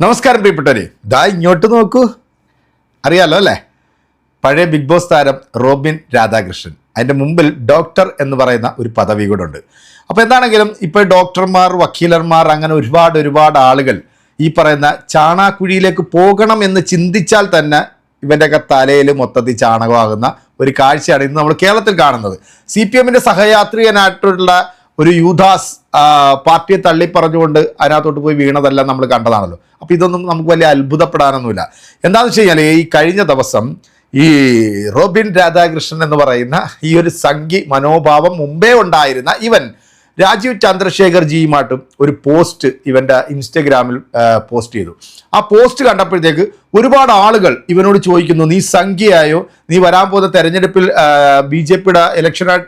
നമസ്കാരം പ്രിയപ്പെട്ടവരെ, ഇങ്ങോട്ട് നോക്കൂ. അറിയാലോ അല്ലേ, പഴയ ബിഗ് ബോസ് താരം റോബിൻ രാധാകൃഷ്ണൻ. അതിൻ്റെ മുമ്പിൽ ഡോക്ടർ എന്ന് പറയുന്ന ഒരു പദവി കൂടെ ഉണ്ട്. അപ്പോൾ എന്താണെങ്കിലും ഇപ്പോൾ ഡോക്ടർമാർ, വക്കീലന്മാർ, അങ്ങനെ ഒരുപാട് ആളുകൾ ഈ പറയുന്ന ചാണാക്കുഴിയിലേക്ക് പോകണം എന്ന് ചിന്തിച്ചാൽ തന്നെ ഇവൻ്റെയൊക്കെ തലയിൽ മൊത്തത്തിൽ ചാണകമാകുന്ന ഒരു കാഴ്ചയാണ് ഇന്ന് നമ്മൾ കേരളത്തിൽ കാണുന്നത്. CPM സഹയാത്രികനായിട്ടുള്ള ഒരു യൂദാസ് പാർട്ടിയെ തള്ളി പറഞ്ഞുകൊണ്ട് അതിനകത്തോട്ട് പോയി വീണതെല്ലാം നമ്മൾ കണ്ടതാണല്ലോ. അപ്പോൾ ഇതൊന്നും നമുക്ക് വലിയ അത്ഭുതപ്പെടാനൊന്നുമില്ല. എന്താണെന്ന് വെച്ച് കഴിഞ്ഞാൽ ഈ കഴിഞ്ഞ ദിവസം ഈ റോബിൻ രാധാകൃഷ്ണൻ എന്ന് പറയുന്ന ഈ ഒരു സംഘി മനോഭാവം മുമ്പേ ഉണ്ടായിരുന്ന ഇവൻ രാജീവ് ചന്ദ്രശേഖർ ജിയുമായിട്ടും ഒരു പോസ്റ്റ് ഇവൻ്റെ ഇൻസ്റ്റഗ്രാമിൽ പോസ്റ്റ് ചെയ്തു. ആ പോസ്റ്റ് കണ്ടപ്പോഴത്തേക്ക് ഒരുപാട് ആളുകൾ ഇവനോട് ചോദിക്കുന്നു, നീ സംഖ്യയായോ, നീ വരാൻ പോകുന്ന തെരഞ്ഞെടുപ്പിൽ BJPയുടെ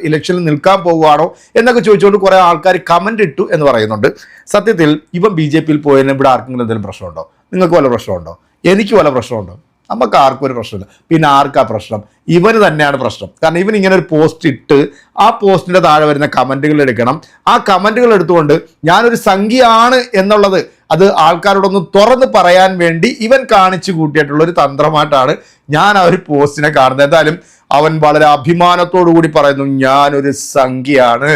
ഇലക്ഷനിൽ നിൽക്കാൻ പോകുവാണോ എന്നൊക്കെ ചോദിച്ചുകൊണ്ട് കുറേ ആൾക്കാർ കമൻ്റ് ഇട്ടു എന്ന് പറയുന്നുണ്ട്. സത്യത്തിൽ ഇവൻ BJPയിൽ പോയതിന് ഇവിടെ ആർക്കെങ്കിലും എന്തെങ്കിലും പ്രശ്നമുണ്ടോ? നിങ്ങൾക്ക് വല്ല പ്രശ്നമുണ്ടോ? എനിക്ക് വല്ല പ്രശ്നമുണ്ടോ? നമുക്ക് ആർക്കും ഒരു പ്രശ്നമില്ല. പിന്നെ ആർക്കാ പ്രശ്നം? ഇവന് തന്നെയാണ് പ്രശ്നം. കാരണം ഇവൻ ഇങ്ങനെ ഒരു പോസ്റ്റ് ഇട്ട് ആ പോസ്റ്റിൻ്റെ താഴെ വരുന്ന കമൻറ്റുകൾ എടുക്കണം. ആ കമൻറ്റുകൾ എടുത്തുകൊണ്ട് ഞാനൊരു സംഖ്യയാണ് എന്നുള്ളത് അത് ആൾക്കാരോടൊന്ന് തുറന്ന് പറയാൻ വേണ്ടി ഇവൻ കാണിച്ചു കൂട്ടിയിട്ടുള്ള ഒരു തന്ത്രമായിട്ടാണ് ഞാൻ ആ ഒരു പോസ്റ്റിനെ കാണുന്നത്. എന്തായാലും അവൻ വളരെ അഭിമാനത്തോടു കൂടി പറയുന്നു, ഞാനൊരു സംഖ്യയാണ്.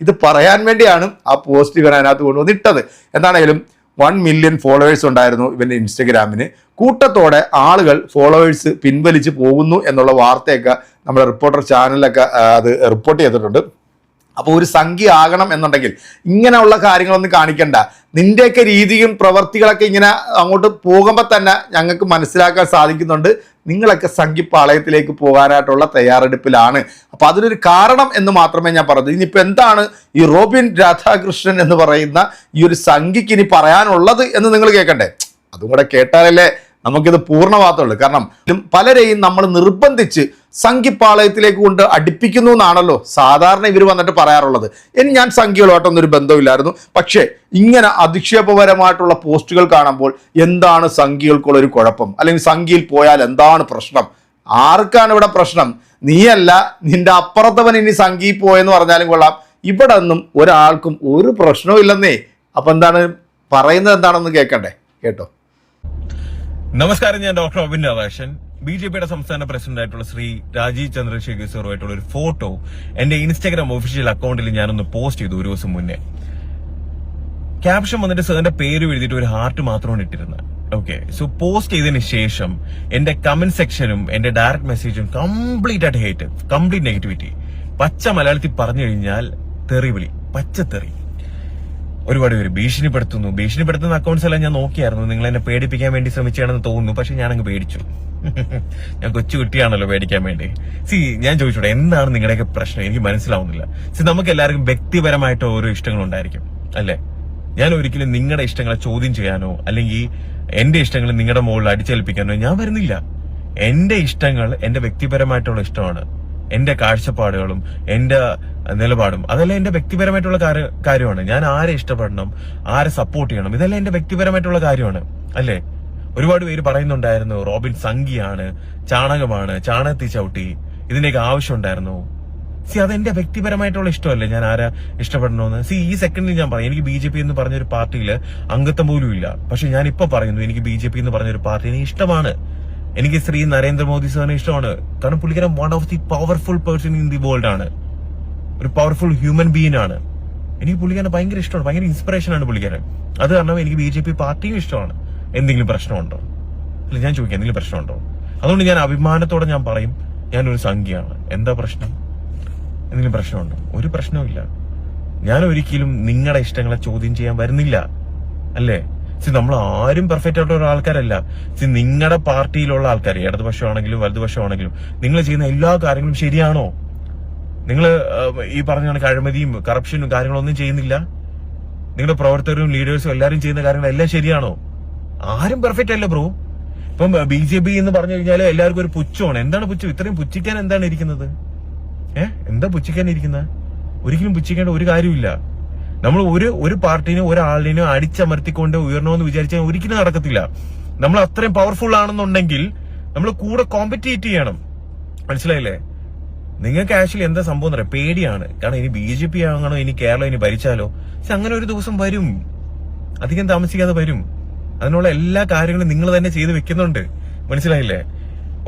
ഇത് പറയാൻ വേണ്ടിയാണ് ആ പോസ്റ്റ് ഇവൻ അതിനകത്ത് കൊണ്ടുവന്നിട്ടത്. എന്താണെങ്കിലും 1 മില്യൺ ഫോളോവേഴ്സ് ഉണ്ടായിരുന്നു ഇവൻ്റെ ഇൻസ്റ്റഗ്രാമിന്. കൂട്ടത്തോടെ ആളുകൾ ഫോളോവേഴ്സ് പിൻവലിച്ച് പോകുന്നു എന്നുള്ള വാർത്തയൊക്കെ നമ്മുടെ റിപ്പോർട്ടർ ചാനലിലൊക്കെ അത് റിപ്പോർട്ട് ചെയ്തിട്ടുണ്ട്. അപ്പോൾ ഒരു സംഖ്യ ആകണം എന്നുണ്ടെങ്കിൽ ഇങ്ങനെയുള്ള കാര്യങ്ങളൊന്നും കാണിക്കണ്ട. നിൻ്റെയൊക്കെ രീതിയും പ്രവർത്തികളൊക്കെ ഇങ്ങനെ അങ്ങോട്ട് പോകുമ്പോൾ തന്നെ ഞങ്ങൾക്ക് മനസ്സിലാക്കാൻ സാധിക്കുന്നുണ്ട് നിങ്ങളൊക്കെ സംഖ്യപ്പാളയത്തിലേക്ക് പോകാനായിട്ടുള്ള തയ്യാറെടുപ്പിലാണ്. അപ്പോൾ അതിനൊരു കാരണം എന്ന് മാത്രമേ ഞാൻ പറഞ്ഞു. ഇനിയിപ്പോൾ എന്താണ് ഈ റോബിൻ രാധാകൃഷ്ണൻ എന്ന് പറയുന്ന ഈ ഒരു സംഖ്യക്ക് ഇനി പറയാനുള്ളത് എന്ന് നിങ്ങൾ കേൾക്കണ്ടേ? അതും കൂടെ കേട്ടാലല്ലേ നമുക്കിത് പൂർണ്ണമാകത്തുള്ളൂ. കാരണം പലരെയും നമ്മൾ നിർബന്ധിച്ച് സംഖ്യപ്പാളയത്തിലേക്ക് കൊണ്ട് അടുപ്പിക്കുന്നു എന്നാണല്ലോ സാധാരണ ഇവർ വന്നിട്ട് പറയാറുള്ളത്. ഇനി ഞാൻ സംഖ്യകളുമായിട്ടൊന്നും ഒരു ബന്ധമില്ലായിരുന്നു, പക്ഷേ ഇങ്ങനെ അധിക്ഷേപപരമായിട്ടുള്ള പോസ്റ്റുകൾ കാണുമ്പോൾ എന്താണ് സംഖ്യകൾക്കുള്ള ഒരു കുഴപ്പം, അല്ലെങ്കിൽ സംഖ്യയിൽ പോയാൽ എന്താണ് പ്രശ്നം? ആർക്കാണ് ഇവിടെ പ്രശ്നം? നീയല്ല, നിന്റെ അപ്പുറത്തവൻ ഇനി സംഖ്യയിൽ പോയെന്ന് പറഞ്ഞാലും കൊള്ളാം. ഇവിടെ ഒന്നും ഒരാൾക്കും ഒരു പ്രശ്നവും ഇല്ലെന്നേ. അപ്പം എന്താണ് പറയുന്നത് എന്താണെന്ന് കേൾക്കണ്ടേ? കേട്ടോ. നമസ്കാരം, ഞാൻ ഡോക്ടർ റോബിൻ രാധാകൃഷ്ണൻ. BJPയുടെ സംസ്ഥാന പ്രസിഡന്റ് ആയിട്ടുള്ള ശ്രീ രാജീവ് ചന്ദ്രശേഖർ സാറുമായിട്ടുള്ള ഒരു ഫോട്ടോ എന്റെ ഇൻസ്റ്റാഗ്രാം ഒഫീഷ്യൽ അക്കൗണ്ടിൽ ഞാനൊന്ന് പോസ്റ്റ് ചെയ്തു ഒരു ദിവസം മുന്നേ. ക്യാപ്ഷൻ വന്നിട്ട് സാറിന്റെ പേര് എഴുതിയിട്ട് ഒരു ഹാർട്ട് മാത്രമാണ് ഇട്ടിരുന്നത്. ഓക്കെ, സോ പോസ്റ്റ് ചെയ്തതിന് ശേഷം എന്റെ കമന്റ് സെക്ഷനും എന്റെ ഡയറക്ട് മെസ്സേജും കംപ്ലീറ്റ് ആയിട്ട് ഹേറ്റ്, കംപ്ലീറ്റ് നെഗറ്റിവിറ്റി. പച്ച മലയാളത്തിൽ പറഞ്ഞു കഴിഞ്ഞാൽ തെറിവിളി, പച്ചത്തെറി. ഒരുപാട് പേര് ഭീഷണിപ്പെടുത്തുന്ന അക്കൗണ്ട്സ് എല്ലാം ഞാൻ നോക്കിയായിരുന്നു. നിങ്ങൾ എന്നെ പേടിപ്പിക്കാൻ വേണ്ടി ശ്രമിച്ചാണെന്ന് തോന്നുന്നു. പക്ഷെ ഞാനങ്ങ് പേടിച്ചു. ഞാൻ കൊച്ചുകുട്ടിയാണല്ലോ പേടിക്കാൻ വേണ്ടി. ഞാൻ ചോദിച്ചോട്ടെ, എന്താണ് നിങ്ങളുടെയൊക്കെ പ്രശ്നം? എനിക്ക് മനസ്സിലാവുന്നില്ല. നമുക്ക് എല്ലാവർക്കും വ്യക്തിപരമായിട്ട് ഓരോ ഇഷ്ടങ്ങളുണ്ടായിരിക്കും അല്ലെ? ഞാൻ ഒരിക്കലും നിങ്ങളുടെ ഇഷ്ടങ്ങളെ ചോദ്യം ചെയ്യാനോ അല്ലെങ്കിൽ എന്റെ ഇഷ്ടങ്ങൾ നിങ്ങളുടെ മുകളിൽ അടിച്ചേൽപ്പിക്കാനോ ഞാൻ വരുന്നില്ല. എന്റെ ഇഷ്ടങ്ങൾ എന്റെ വ്യക്തിപരമായിട്ടുള്ള ഇഷ്ടമാണ്. എന്റെ കാഴ്ചപ്പാടുകളും എന്റെ നിലപാടും അതെല്ലാം എന്റെ വ്യക്തിപരമായിട്ടുള്ള കാര്യമാണ്. ഞാൻ ആരെ ഇഷ്ടപ്പെടണം, ആരെ സപ്പോർട്ട് ചെയ്യണം, ഇതെല്ലാം എന്റെ വ്യക്തിപരമായിട്ടുള്ള കാര്യമാണ് അല്ലേ? ഒരുപാട് പേര് പറയുന്നുണ്ടായിരുന്നു റോബിൻ സംഖ്യയാണ്, ചാണകമാണ്, ചാണകത്തി ചവിട്ടി, ഇതിന്റെയൊക്കെ ആവശ്യം ഉണ്ടായിരുന്നു. അതെന്റെ വ്യക്തിപരമായിട്ടുള്ള ഇഷ്ടമല്ലേ ഞാൻ ആരാ ഇഷ്ടപ്പെടണമെന്ന്. ഈ സെക്കൻഡിൽ ഞാൻ പറയും, എനിക്ക് BJP എന്ന് പറഞ്ഞൊരു പാർട്ടിയിൽ അംഗത്വം പോലും ഇല്ല. പക്ഷെ ഞാൻ ഇപ്പൊ പറയുന്നു, എനിക്ക് BJP എന്ന് പറഞ്ഞൊരു പാർട്ടി എനിക്ക് ഇഷ്ടമാണ്. എനിക്ക് ശ്രീ നരേന്ദ്രമോദി സാറിനെ ഇഷ്ടമാണ്. കാരണം പുള്ളിക്കാരൻ one of the powerful person in the world ആണ്, ഒരു പവർഫുൾ ഹ്യൂമൻ ബീയിങ് ആണ്. എനിക്ക് പുള്ളിക്കാരൻ ഭയങ്കര ഇഷ്ടമാണ്, ഭയങ്കര ഇൻസ്പിറേഷൻ ആണ് പുള്ളിക്കാരൻ. അത് കാരണം എനിക്ക് BJP പാർട്ടിയും ഇഷ്ടമാണ്. എന്തെങ്കിലും പ്രശ്നമുണ്ടോ? അല്ല, ഞാൻ ചോദിക്കാം, എന്തെങ്കിലും പ്രശ്നമുണ്ടോ? അതുകൊണ്ട് ഞാൻ അഭിമാനത്തോടെ ഞാൻ പറയും, ഞാനൊരു സംഖ്യയാണ്. എന്താ പ്രശ്നം? എന്തെങ്കിലും പ്രശ്നമുണ്ടോ? ഒരു പ്രശ്നവുമില്ല. ഞാൻ ഒരിക്കലും നിങ്ങളുടെ ഇഷ്ടങ്ങളെ ചോദ്യം ചെയ്യാൻ വരുന്നില്ല അല്ലേ? നമ്മൾ ആരും പെർഫെക്റ്റ് ആയിട്ടുള്ള ആൾക്കാരല്ല. നിങ്ങളുടെ പാർട്ടിയിലുള്ള ആൾക്കാർ, ഇടതുപക്ഷമാണെങ്കിലും വലതുപക്ഷമാണെങ്കിലും, നിങ്ങൾ ചെയ്യുന്ന എല്ലാ കാര്യങ്ങളും ശരിയാണോ? നിങ്ങൾ ഈ പറഞ്ഞ കണക്ക് അഴിമതിയും കറപ്ഷനും കാര്യങ്ങളൊന്നും ചെയ്യുന്നില്ല. നിങ്ങളുടെ പ്രവർത്തകരും ലീഡേഴ്സും എല്ലാവരും ചെയ്യുന്ന കാര്യങ്ങളെല്ലാം ശരിയാണോ? ആരും പെർഫെക്റ്റ് അല്ല ബ്രോ. ഇപ്പം BJP എന്ന് പറഞ്ഞു കഴിഞ്ഞാൽ എല്ലാവർക്കും ഒരു പുച്ഛമാണ്. എന്താണ് പുച്ഛം? ഇത്രയും പുച്ഛിക്കാൻ എന്താണ് ഇരിക്കുന്നത്? എന്താ പുച്ഛിക്കാൻ ഇരിക്കുന്നത്? ഒരിക്കലും പുച്ഛിക്കേണ്ട ഒരു കാര്യമില്ല. നമ്മൾ ഒരു പാർട്ടിനെ ഒരാളിനെ അടിച്ചമർത്തിക്കൊണ്ട് ഉയരണമെന്ന് വിചാരിച്ചാൽ ഒരിക്കലും നടക്കത്തില്ല. നമ്മൾ അത്രയും പവർഫുൾ ആണെന്നുണ്ടെങ്കിൽ നമ്മൾ കൂടെ കോമ്പറ്റീറ്റ് ചെയ്യണം. മനസ്സിലായില്ലേ? നിങ്ങൾക്ക് ആക്ച്വലി എന്താ സംഭവം എന്ന് പറയാം, പേടിയാണ്. കാരണം ഇനി BJP ആകണോ, ഇനി കേരളം ഇനി ഭരിച്ചാലോ? അങ്ങനെ ഒരു ദിവസം വരും, അധികം താമസിക്കാതെ വരും. അതിനുള്ള എല്ലാ കാര്യങ്ങളും നിങ്ങൾ തന്നെ ചെയ്ത് വെക്കുന്നുണ്ട്. മനസ്സിലായില്ലേ?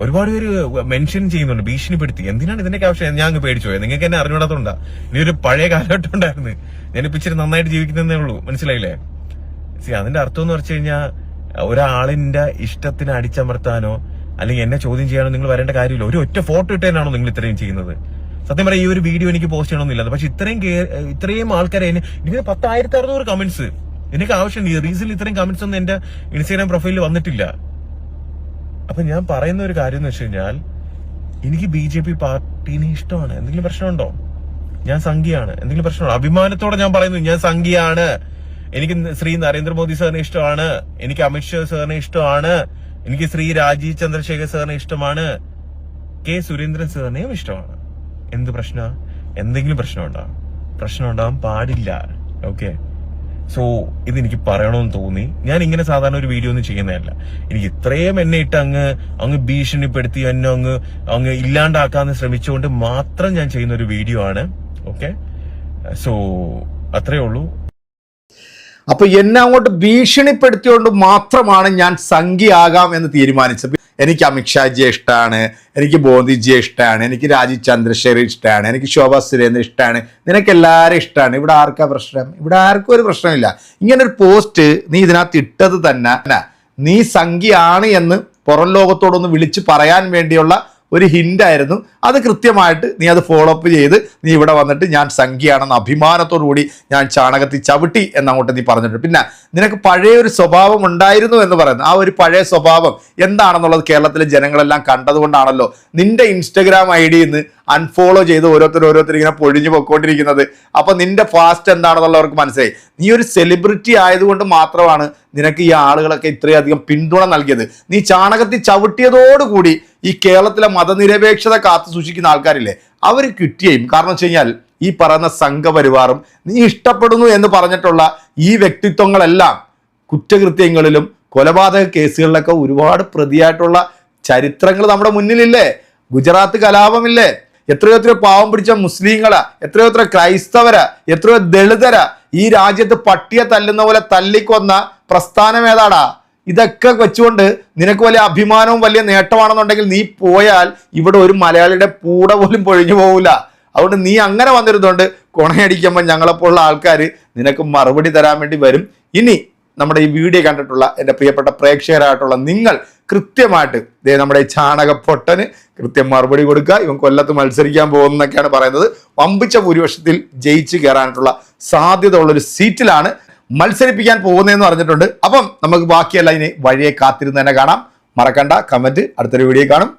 ഒരുപാട് പേര് മെൻഷൻ ചെയ്യുന്നുണ്ട്, ഭീഷണിപ്പെടുത്തി. എന്തിനാണ് ഇതിന്റെ ആവശ്യം? ഞാൻ അങ്ങ് പേടിച്ചു പോയത്. നിങ്ങൾക്ക് എന്നെ അറിഞ്ഞൂടാത്തോണ്ടാ. ഇനി ഒരു പഴയ കാലഘട്ടം ഉണ്ടായിരുന്നു, ഞാനിപ്പോ ഇച്ചിരി നന്നായിട്ട് ജീവിക്കുന്നതേ ഉള്ളൂ. മനസ്സിലായില്ലേ? അതിന്റെ അർത്ഥം എന്ന് വെച്ച് കഴിഞ്ഞാൽ ഒരാളിന്റെ ഇഷ്ടത്തിന് അടിച്ചമർത്താനോ അല്ലെങ്കിൽ എന്നെ ചോദ്യം ചെയ്യാനോ നിങ്ങൾ വരേണ്ട കാര്യമില്ല. ഒരു ഒറ്റ ഫോട്ടോ ഇട്ടേനാണോ നിങ്ങൾ ഇത്രയും ചെയ്യുന്നത്? സത്യം പറയാം, ഈ ഒരു വീഡിയോ എനിക്ക് പോസ്റ്റ് ചെയ്യണമെന്നില്ല. പക്ഷെ ഇത്രയും ആൾക്കാരെ എനിക്ക് 10,600 കമന്റ്സ് എനിക്ക് ആവശ്യമുണ്ട്. ഈ റീസണിൽ ഇത്രയും കമന്റ്സ് ഒന്നും എന്റെ ഇൻസ്റ്റാഗ്രാം പ്രൊഫൈലിൽ വന്നിട്ടില്ല. അപ്പൊ ഞാൻ പറയുന്ന ഒരു കാര്യം എന്ന് വെച്ച് കഴിഞ്ഞാൽ, എനിക്ക് BJP പാർട്ടീനെ ഇഷ്ടമാണ്. എന്തെങ്കിലും പ്രശ്നമുണ്ടോ? ഞാൻ സംഘിയാണ്. എന്തെങ്കിലും പ്രശ്നമുണ്ടോ? അഭിമാനത്തോടെ ഞാൻ പറയുന്നു, ഞാൻ സംഘിയാണ്. എനിക്ക് ശ്രീ നരേന്ദ്രമോദി സാറിനെ ഇഷ്ടമാണ്, എനിക്ക് അമിത്ഷാ സാറിനെ ഇഷ്ടമാണ്, എനിക്ക് ശ്രീ രാജീവ് ചന്ദ്രശേഖർ സാറിനെ ഇഷ്ടമാണ്, കെ സുരേന്ദ്രൻ സാറിനെയും ഇഷ്ടമാണ്. എന്ത് പ്രശ്ന? എന്തെങ്കിലും പ്രശ്നമുണ്ടോ? പ്രശ്നം ഉണ്ടാവാൻ പാടില്ല. ഓക്കെ, സോ ഇതെനിക്ക് പറയണമെന്ന് തോന്നി. ഞാൻ ഇങ്ങനെ സാധാരണ ഒരു വീഡിയോ ഒന്നും ചെയ്യുന്നതല്ല. എനിക്ക് ഇത്രയും എന്നെ ഇട്ട് അങ്ങ് ഭീഷണിപ്പെടുത്തി എന്നെ അങ്ങ് ഇല്ലാണ്ടാക്കാന്ന് ശ്രമിച്ചുകൊണ്ട് മാത്രം ഞാൻ ചെയ്യുന്ന ഒരു വീഡിയോ ആണ്. ഓക്കെ, സോ അത്രേ ഉള്ളൂ. അപ്പൊ എന്നെ അങ്ങോട്ട് ഭീഷണിപ്പെടുത്തിയോണ്ട് മാത്രമാണ് ഞാൻ സംഘിയാകാം എന്ന് തീരുമാനിച്ചത്. എനിക്ക് അമിത്ഷാജിയെ ഇഷ്ടമാണ്, എനിക്ക് മോദിജിയെ ഇഷ്ടമാണ്, എനിക്ക് രാജീവ് ചന്ദ്രശേഖർ ഇഷ്ടമാണ്, എനിക്ക് ശോഭാ സുരേന്ദ്രൻ ഇഷ്ടമാണ്, നിനക്ക് എല്ലാവരും ഇഷ്ടമാണ്. ഇവിടെ ആർക്കാ പ്രശ്നം? ഇവിടെ ആർക്കും ഒരു പ്രശ്നമില്ല. ഇങ്ങനൊരു പോസ്റ്റ് നീ ഇതിനകത്ത് ഇട്ടത് തന്നെ നീ സംഘിയാണ് എന്ന് പുറം ലോകത്തോടൊന്ന് വിളിച്ച് പറയാൻ വേണ്ടിയുള്ള ഒരു ഹിൻ്റായിരുന്നു. അത് കൃത്യമായിട്ട് നീ അത് ഫോളോ അപ്പ് ചെയ്ത് നീ ഇവിടെ വന്നിട്ട് ഞാൻ സംഖ്യയാണെന്ന് അഭിമാനത്തോടു കൂടി ഞാൻ ചാണകത്തിൽ ചവിട്ടി എന്നങ്ങോട്ട് നീ പറഞ്ഞിട്ടുണ്ട്. പിന്നെ നിനക്ക് പഴയ ഒരു സ്വഭാവം ഉണ്ടായിരുന്നു എന്ന് പറയുന്നത്, ആ ഒരു പഴയ സ്വഭാവം എന്താണെന്നുള്ളത് കേരളത്തിലെ ജനങ്ങളെല്ലാം കണ്ടതുകൊണ്ടാണല്ലോ നിന്റെ ഇൻസ്റ്റഗ്രാം ID നിന്ന് അൺഫോളോ ചെയ്ത് ഓരോരുത്തർ ഇങ്ങനെ പൊഴിഞ്ഞു പൊക്കോണ്ടിരിക്കുന്നത്. അപ്പൊ നിന്റെ ഫാസ്റ്റ് എന്താണെന്നുള്ളവർക്ക് മനസ്സിലായി. നീ ഒരു സെലിബ്രിറ്റി ആയതുകൊണ്ട് മാത്രമാണ് നിനക്ക് ഈ ആളുകളൊക്കെ ഇത്രയധികം പിന്തുണ നൽകിയത്. നീ ചാണകത്തിൽ ചവിട്ടിയതോടുകൂടി ഈ കേരളത്തിലെ മതനിരപേക്ഷത കാത്തു സൂക്ഷിക്കുന്ന ആൾക്കാരില്ലേ, അവർ കിട്ടിയും. കാരണം വെച്ച് കഴിഞ്ഞാൽ ഈ പറയുന്ന സംഘപരിവാറും നീ ഇഷ്ടപ്പെടുന്നു എന്ന് പറഞ്ഞിട്ടുള്ള ഈ വ്യക്തിത്വങ്ങളെല്ലാം കുറ്റകൃത്യങ്ങളിലും കൊലപാതക കേസുകളിലൊക്കെ ഒരുപാട് പ്രതിയായിട്ടുള്ള ചരിത്രങ്ങൾ നമ്മുടെ മുന്നിലില്ലേ. ഗുജറാത്ത് കലാപമില്ലേ, എത്രയോ പാവം പിടിച്ച മുസ്ലിങ്ങളാ, എത്രയോ ക്രൈസ്തവരാ, എത്രയോ ദളിതരാ ഈ രാജ്യത്ത് പട്ടിയെ തല്ലുന്ന പോലെ തല്ലിക്കൊന്ന പ്രസ്ഥാനം ഏതാടാ? ഇതൊക്കെ വെച്ചുകൊണ്ട് നിനക്ക് വലിയ അഭിമാനവും വലിയ നേട്ടമാണെന്നുണ്ടെങ്കിൽ നീ പോയാൽ ഇവിടെ ഒരു മലയാളിയുടെ പൂട പോലും പൊഴിഞ്ഞു പോകില്ല. അതുകൊണ്ട് നീ അങ്ങനെ വന്നിരുന്നുകൊണ്ട് കൊണയടിക്കുമ്പോൾ ഞങ്ങളെപ്പോലുള്ള ആൾക്കാർ നിനക്ക് മറുപടി തരാൻ വേണ്ടി വരും. ഇനി നമ്മുടെ ഈ വീഡിയോ കണ്ടിട്ടുള്ള എൻ്റെ പ്രിയപ്പെട്ട പ്രേക്ഷകരായിട്ടുള്ള നിങ്ങൾ കൃത്യമായിട്ട് നമ്മുടെ ഈ ചാണകപ്പൊട്ടന് കൃത്യം മറുപടി കൊടുക്കുക. ഇവൻ കൊല്ലത്ത് മത്സരിക്കാൻ പോകുന്നൊക്കെയാണ് പറയുന്നത്. വമ്പിച്ച ഭൂരിപക്ഷത്തിൽ ജയിച്ച് കയറാനായിട്ടുള്ള സാധ്യത ഉള്ളൊരു സീറ്റിലാണ് മത്സരിപ്പിക്കാൻ പോകുന്നതെന്ന് പറഞ്ഞിട്ടുണ്ട്. അപ്പം നമുക്ക് ബാക്കിയല്ല ഇനി വഴിയെ കാത്തിരുന്ന് തന്നെ കാണാം. മറക്കണ്ട, കമന്റ്. അടുത്തൊരു വീഡിയോ കാണും.